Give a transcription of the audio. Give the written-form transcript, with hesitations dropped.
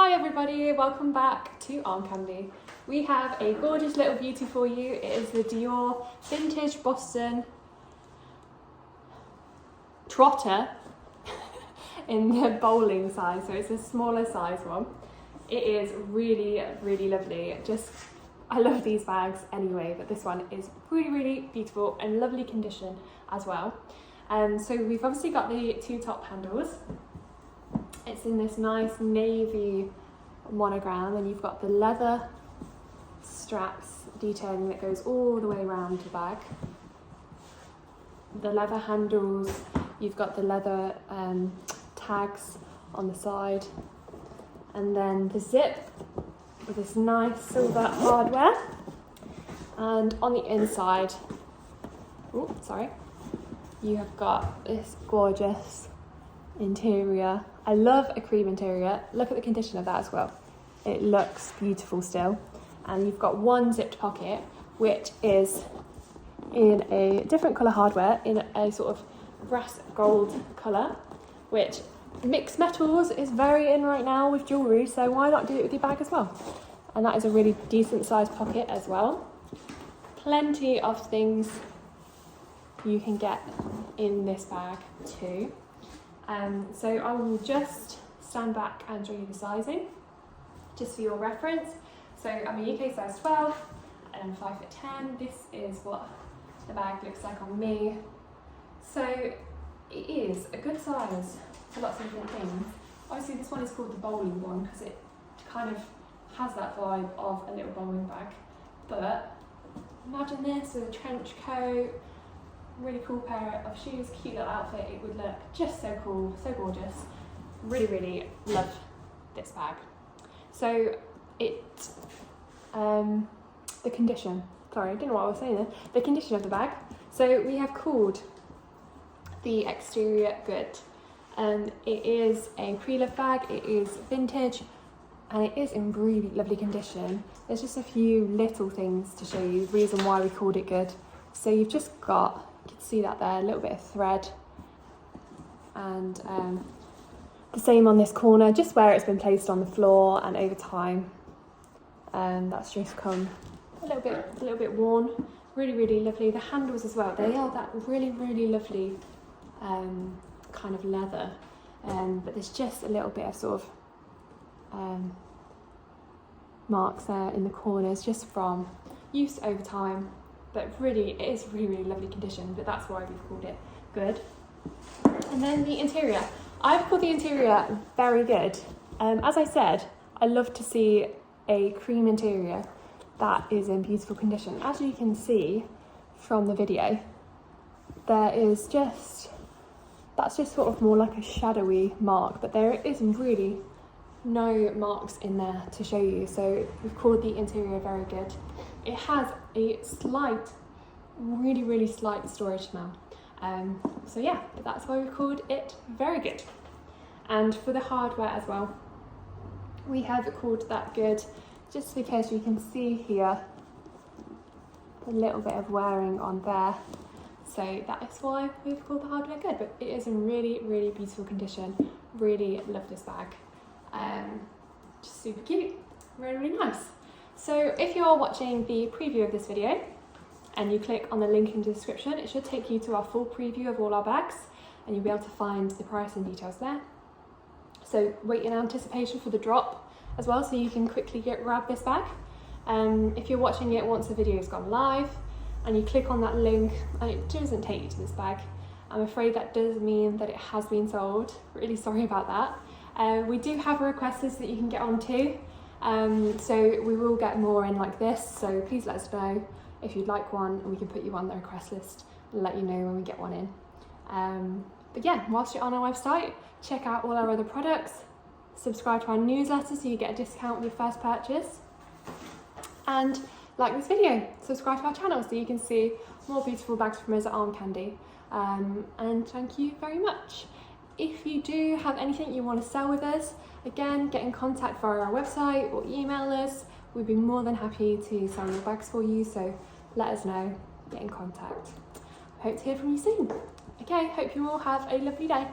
Hi everybody, welcome back to Armcandy. We have a gorgeous little beauty for you. It is the Dior Vintage Boston Trotter in the bowling size, so it's a smaller size one. It is really, really lovely. I love these bags anyway, but this one is really, really beautiful and lovely condition as well. So we've obviously got the two top handles. It's in this nice navy monogram, and you've got the leather straps detailing that goes all the way around the bag. The leather handles, you've got the leather tags on the side, and then the zip with this nice silver hardware. And on the inside, you have got this gorgeous interior. I love a cream interior. Look at the condition of that as well. It looks beautiful still. And you've got one zipped pocket, which is in a different colour hardware, in a sort of brass gold colour, which mixed metals is very in right now with jewellery, so why not do it with your bag as well? And that is a really decent sized pocket as well. Plenty of things you can get in this bag too. So I will just stand back and show you the sizing, just for your reference. So I'm a UK size 12 and I'm 5'10". This is what the bag looks like on me. So it is a good size for lots of different things. Obviously this one is called the bowling one because it kind of has that vibe of a little bowling bag. But imagine this with a trench coat, really cool pair of shoes, cute little outfit. It would look just so cool, so gorgeous. Really, really love this bag. So the condition, sorry, I didn't know what I was saying there. The condition of the bag. So we have called the exterior good. It is a pre-loved bag, it is vintage, and it is in really lovely condition. There's just a few little things to show you, the reason why we called it good. So you've just got, you can see that there, a little bit of thread, and the same on this corner, just where it's been placed on the floor, and over time that's just come a little bit worn. Really, really lovely. The handles as well, they are that really, really lovely kind of leather, but there's just a little bit of sort of marks there in the corners just from use over time. But really, it is really, really lovely condition, but that's why we've called it good. And then the interior. I've called the interior very good. As I said, I love to see a cream interior that is in beautiful condition. As you can see from the video, there is that's just sort of more like a shadowy mark, but there is really no marks in there to show you. So we've called the interior very good. It has a slight, really, really slight storage smell. So yeah, but that's why we called it very good. And for the hardware as well, we have called that good just because you can see here a little bit of wearing on there. So that is why we've called the hardware good, but it is in really, really beautiful condition. Really love this bag. Just super cute, really, really nice. So if you're watching the preview of this video and you click on the link in the description, it should take you to our full preview of all our bags, and you'll be able to find the price and details there. So wait in anticipation for the drop as well, so you can quickly grab this bag. If you're watching it once the video's gone live and you click on that link and it doesn't take you to this bag, I'm afraid that does mean that it has been sold. Really sorry about that. We do have a request list that you can get on too. So we will get more in like this, so please let us know if you'd like one, and we can put you on the request list and let you know when we get one in. But yeah, whilst you're on our website, check out all our other products, subscribe to our newsletter so you get a discount with your first purchase, and like this video, subscribe to our channel so you can see more beautiful bags from us at Armcandy. And thank you very much. If you do have anything you want to sell with us, again, get in contact via our website or email us. We'd be more than happy to sell your bags for you, so let us know, get in contact. Hope to hear from you soon. Okay, hope you all have a lovely day.